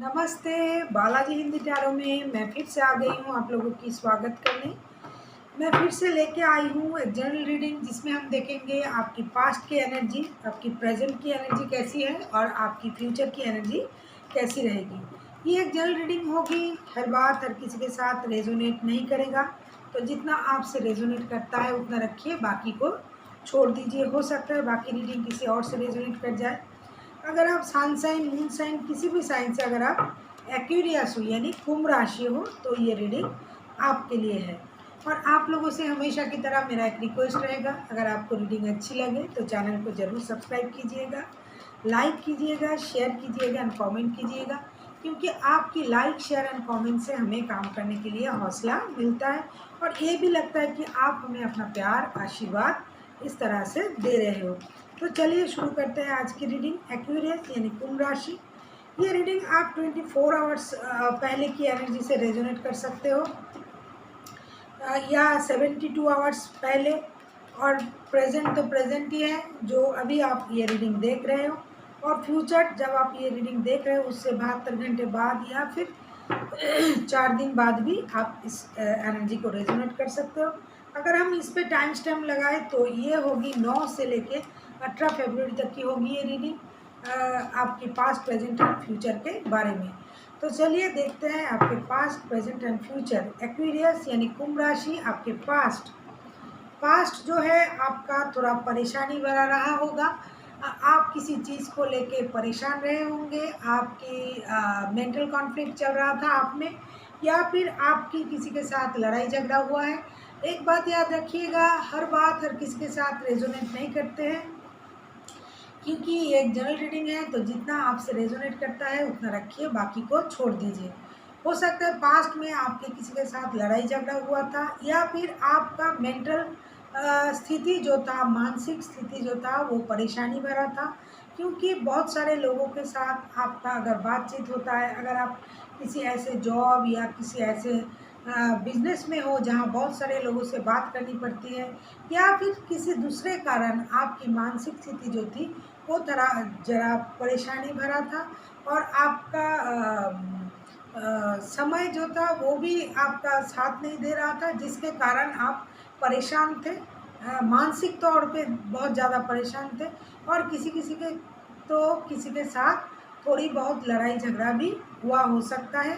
नमस्ते। बालाजी हिंदी टैरो में मैं फिर से आ गई हूँ आप लोगों की स्वागत करने। मैं फिर से लेके आई हूँ एक जनरल रीडिंग जिसमें हम देखेंगे आपकी पास्ट की एनर्जी, आपकी प्रेजेंट की एनर्जी कैसी है और आपकी फ्यूचर की एनर्जी कैसी रहेगी। ये एक जनरल रीडिंग होगी, हर बात हर किसी के साथ रेजोनेट नहीं करेगा, तो जितना आपसे रेजोनेट करता है उतना रखिए, बाकी को छोड़ दीजिए। हो सकता है बाकी रीडिंग किसी और से रेजोनेट कर जाए। अगर आप सन साइन, मून साइन, किसी भी साइन से अगर आप एक्वेरियस हो यानी कुंभ राशि हो तो ये रीडिंग आपके लिए है। और आप लोगों से हमेशा की तरह मेरा एक रिक्वेस्ट रहेगा, अगर आपको रीडिंग अच्छी लगे तो चैनल को ज़रूर सब्सक्राइब कीजिएगा, लाइक कीजिएगा, शेयर कीजिएगा एंड कमेंट कीजिएगा, क्योंकि आपकी लाइक, शेयर एंड कमेंट से हमें काम करने के लिए हौसला मिलता है और ये भी लगता है कि आप हमें अपना प्यार, आशीर्वाद इस तरह से दे रहे हो। तो चलिए शुरू करते हैं आज की रीडिंग। एक्वेरियस यानी कुंभ राशि, ये रीडिंग आप 24 आवर्स पहले की एनर्जी से रेजोनेट कर सकते हो या 72 आवर्स पहले, और प्रेजेंट तो प्रेजेंट ही है जो अभी आप ये रीडिंग देख रहे हो, और फ्यूचर जब आप ये रीडिंग देख रहे हो उससे 72 घंटे बाद या फिर 4 दिन बाद भी आप इस एनर्जी को रेजोनेट कर सकते हो। अगर हम इस पे टाइम स्टैम्प लगाए तो ये होगी 9 से लेके 18 फरवरी तक की होगी ये रीडिंग आपकी पास्ट, प्रेजेंट एंड फ्यूचर के बारे में। तो चलिए देखते हैं आपके past, present and future. Aquarius यानी कुंभ राशि, आपके पास्ट जो है आपका थोड़ा परेशानी भरा रहा होगा। आप किसी चीज़ को लेके परेशान रहे होंगे, आपकी मेंटल कॉन्फ्लिक्ट चल रहा था आप में, या फिर आपकी किसी के साथ लड़ाई झगड़ा हुआ है। एक बात याद रखिएगा, हर बात हर किसी के साथ रेजोनेट नहीं करते हैं, क्योंकि ये एक जनरल रीडिंग है, तो जितना आपसे रेजोनेट करता है उतना रखिए, बाकी को छोड़ दीजिए। हो सकता है पास्ट में आपके किसी के साथ लड़ाई झगड़ा हुआ था, या फिर आपका मेंटल स्थिति जो था, मानसिक स्थिति जो था वो परेशानी भरा था, क्योंकि बहुत सारे लोगों के साथ आपका अगर बातचीत होता है, अगर आप किसी ऐसे जॉब या किसी ऐसे बिजनेस में हो जहाँ बहुत सारे लोगों से बात करनी पड़ती है, या फिर किसी दूसरे कारण आपकी मानसिक स्थिति जो थी वो जरा परेशानी भरा था, और आपका समय जो था वो भी आपका साथ नहीं दे रहा था, जिसके कारण आप परेशान थे, मानसिक तौर पे बहुत ज़्यादा परेशान थे, और किसी के साथ थोड़ी बहुत लड़ाई झगड़ा भी हुआ हो सकता है,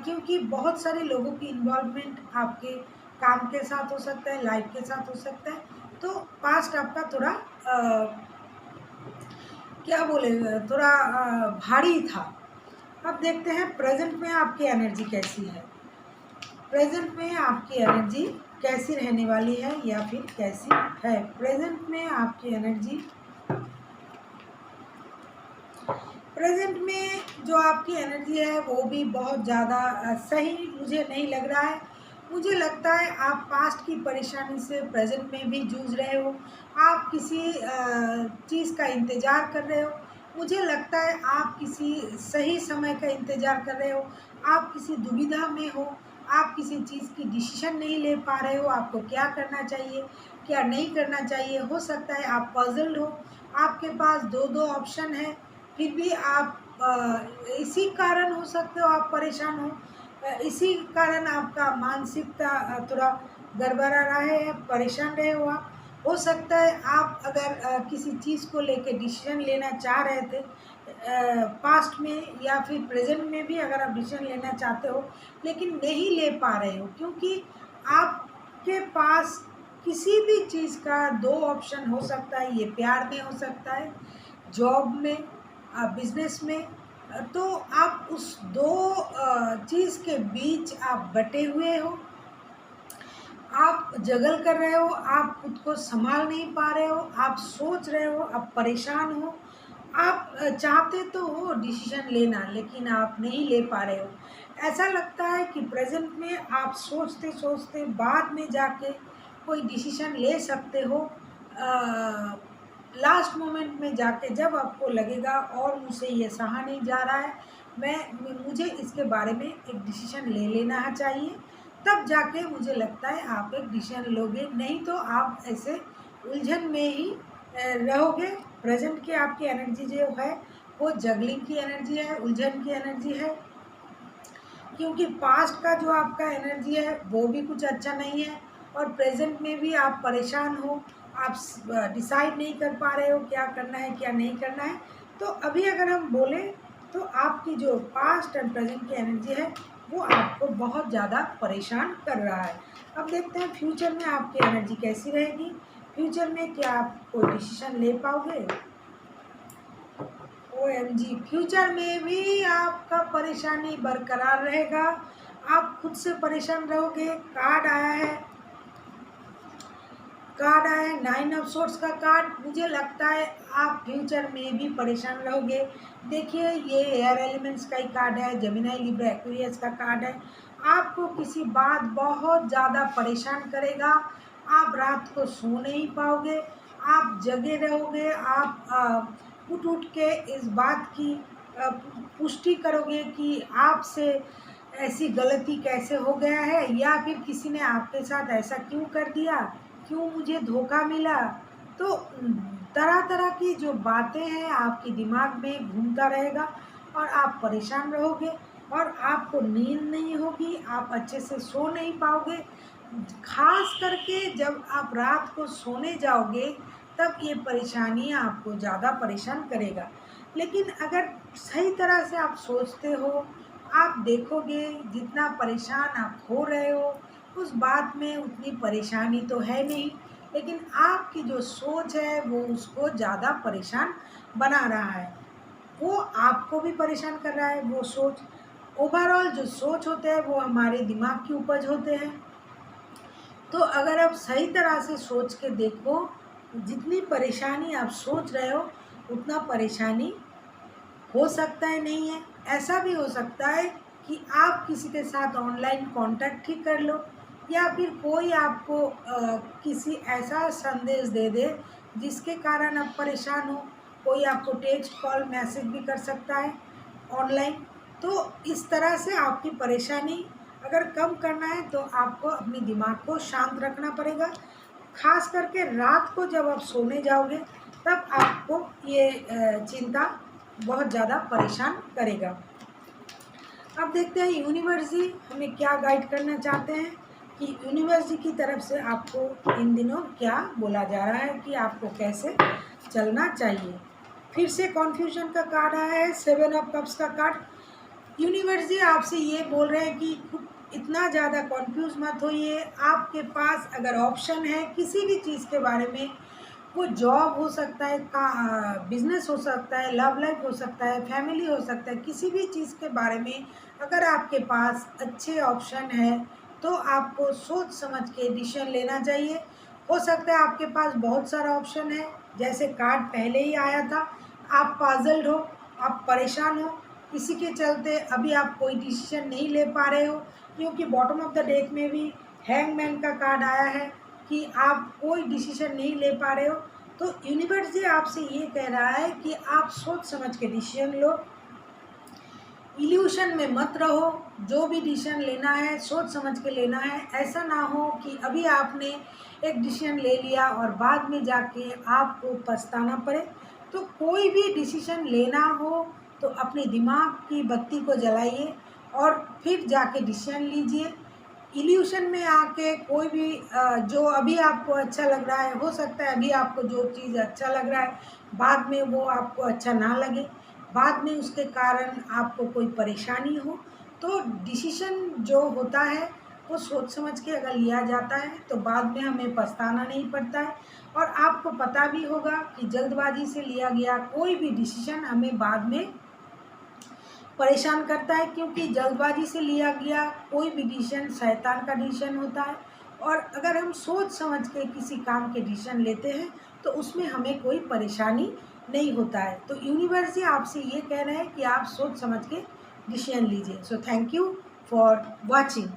क्योंकि बहुत सारे लोगों की इन्वॉल्वमेंट आपके काम के साथ हो सकता है, लाइफ के साथ हो सकता है। तो पास्ट आपका थोड़ा क्या बोले, थोड़ा भारी था। अब देखते हैं प्रेजेंट में आपकी एनर्जी कैसी है। प्रेजेंट में आपकी एनर्जी कैसी रहने वाली है या फिर कैसी है। प्रेजेंट में आपकी एनर्जी, प्रेजेंट में जो आपकी एनर्जी है वो भी बहुत ज़्यादा सही मुझे नहीं लग रहा है। मुझे लगता है आप पास्ट की परेशानी से प्रेजेंट में भी जूझ रहे हो, आप किसी चीज़ का इंतज़ार कर रहे हो। मुझे लगता है आप किसी सही समय का इंतज़ार कर रहे हो, आप किसी दुविधा में हो, आप किसी चीज़ की डिसीजन नहीं ले पा रहे हो, आपको क्या करना चाहिए, क्या नहीं करना चाहिए। हो सकता है आप पजल्ड हो, आपके पास दो दो ऑप्शन है, फिर भी आप इसी कारण हो सकते हो आप परेशान हो, इसी कारण आपका मानसिकता थोड़ा गड़बड़ा रहा है, परेशान रहे हो आप। हो सकता है आप अगर किसी चीज़ को लेके डिसीजन लेना चाह रहे थे पास्ट में या फिर प्रेजेंट में भी, अगर आप डिसीजन लेना चाहते हो लेकिन नहीं ले पा रहे हो, क्योंकि आपके पास किसी भी चीज़ का दो ऑप्शन हो सकता है। ये प्यार में हो सकता है, जॉब में, बिजनेस में। तो आप उस दो चीज़ के बीच आप बटे हुए हो, आप जगल कर रहे हो, आप खुद को संभाल नहीं पा रहे हो, आप सोच रहे हो, आप परेशान हो, आप चाहते तो हो डिसीजन लेना लेकिन आप नहीं ले पा रहे हो। ऐसा लगता है कि प्रेजेंट में आप सोचते सोचते बाद में जाके कोई डिसीजन ले सकते हो, लास्ट मोमेंट में जाके जब आपको लगेगा और मुझसे ये सहा नहीं जा रहा है, मुझे इसके बारे में एक डिसीजन ले लेना चाहिए, तब जाके मुझे लगता है आप एक डिसीजन लोगे, नहीं तो आप ऐसे उलझन में ही रहोगे। प्रेजेंट की आपकी एनर्जी जो है वो जगलिंग की एनर्जी है, उलझन की एनर्जी है, क्योंकि पास्ट का जो आपका एनर्जी है वो भी कुछ अच्छा नहीं है और प्रेजेंट में भी आप परेशान हो, आप डिसाइड नहीं कर पा रहे हो क्या करना है क्या नहीं करना है। तो अभी अगर हम बोलें तो आपकी जो पास्ट एंड प्रेजेंट की एनर्जी है वो आपको बहुत ज़्यादा परेशान कर रहा है। अब देखते हैं फ्यूचर में आपकी एनर्जी कैसी रहेगी। फ्यूचर में क्या आप कोई डिसीजन ले पाओगे? OMG, फ्यूचर में भी आपका परेशानी बरकरार रहेगा, आप खुद से परेशान रहोगे। कार्ड आया है 9 ऑफ सोर्ट्स का कार्ड। मुझे लगता है आप फ्यूचर में भी परेशान रहोगे। देखिए ये एयर एलिमेंट्स का ही कार्ड है, जेमिनी लिब्रा एक्वेरियस का कार्ड है। आपको किसी बात बहुत ज़्यादा परेशान करेगा, आप रात को सो नहीं पाओगे, आप जगे रहोगे, आप उठ उठ के इस बात की पुष्टि करोगे कि आपसे ऐसी गलती कैसे हो गया है, या फिर किसी ने आपके साथ ऐसा क्यों कर दिया, क्यों मुझे धोखा मिला। तो तरह तरह की जो बातें हैं आपके दिमाग में घूमता रहेगा और आप परेशान रहोगे और आपको नींद नहीं होगी, आप अच्छे से सो नहीं पाओगे। खास करके जब आप रात को सोने जाओगे तब ये परेशानी आपको ज़्यादा परेशान करेगा। लेकिन अगर सही तरह से आप सोचते हो, आप देखोगे जितना परेशान आप हो रहे हो उस बात में उतनी परेशानी तो है नहीं, लेकिन आपकी जो सोच है वो उसको ज़्यादा परेशान बना रहा है, वो आपको भी परेशान कर रहा है। वो सोच, ओवरऑल जो सोच होते हैं वो हमारे दिमाग की उपज होते हैं। तो अगर आप सही तरह से सोच के देखो, जितनी परेशानी आप सोच रहे हो उतना परेशानी हो सकता है नहीं है। ऐसा भी हो सकता है कि आप किसी के साथ ऑनलाइन कांटेक्ट ही कर लो, या फिर कोई आपको किसी ऐसा संदेश दे दे जिसके कारण आप परेशान हो। कोई आपको टेक्स्ट कॉल मैसेज भी कर सकता है ऑनलाइन। तो इस तरह से आपकी परेशानी अगर कम करना है तो आपको अपने दिमाग को शांत रखना पड़ेगा। खास करके रात को जब आप सोने जाओगे तब आपको ये चिंता बहुत ज़्यादा परेशान करेगा। अब देखते हैं यूनिवर्स जी हमें क्या गाइड करना चाहते हैं, कि यूनिवर्स जी की तरफ से आपको इन दिनों क्या बोला जा रहा है कि आपको कैसे चलना चाहिए। फिर से कॉन्फ्यूजन का कार्ड आया है, 7 ऑफ कप्स का कार्ड। यूनिवर्स जी आपसे ये बोल रहे हैं कि इतना ज़्यादा कॉन्फ्यूज मत होइए। आपके पास अगर ऑप्शन है किसी भी चीज़ के बारे में, वो जॉब हो सकता है, का बिजनेस हो सकता है, लव लाइफ हो सकता है, फैमिली हो सकता है, किसी भी चीज़ के बारे में अगर आपके पास अच्छे ऑप्शन है तो आपको सोच समझ के डिसीजन लेना चाहिए। हो सकता है आपके पास बहुत सारा ऑप्शन है, जैसे कार्ड पहले ही आया था, आप पजल्ड हो, आप परेशान हो, इसी के चलते अभी आप कोई डिसीजन नहीं ले पा रहे हो, क्योंकि बॉटम ऑफ द डेक में भी हैंगमैन का कार्ड आया है कि आप कोई डिसीजन नहीं ले पा रहे हो। तो यूनिवर्स जी आपसे ये कह रहा है कि आप सोच समझ के डिसीजन लो, इल्यूशन में मत रहो। जो भी डिसीजन लेना है सोच समझ के लेना है। ऐसा ना हो कि अभी आपने एक डिसीजन ले लिया और बाद में जाके आपको पछताना पड़े। तो कोई भी डिसीजन लेना हो तो अपने दिमाग की बत्ती को जलाइए और फिर जाके डिसीजन लीजिए। इल्यूशन में आके कोई भी जो अभी आपको अच्छा लग रहा है, हो सकता है अभी आपको जो चीज़ अच्छा लग रहा है बाद में वो आपको अच्छा ना लगे, बाद में उसके कारण आपको कोई परेशानी हो। तो डिसीजन जो होता है वो सोच समझ के अगर लिया जाता है तो बाद में हमें पछताना नहीं पड़ता है। और आपको पता भी होगा कि जल्दबाजी से लिया गया कोई भी डिसीजन हमें बाद में परेशान करता है, क्योंकि जल्दबाजी से लिया गया कोई भी डिसीजन शैतान का डिसीजन होता है। और अगर हम सोच समझ के किसी काम के डिसीजन लेते हैं तो उसमें हमें कोई परेशानी नहीं होता है। तो यूनिवर्स जी आपसे ये कह रहे हैं कि आप सोच समझ के डिसीजन लीजिए। So thank you for watching.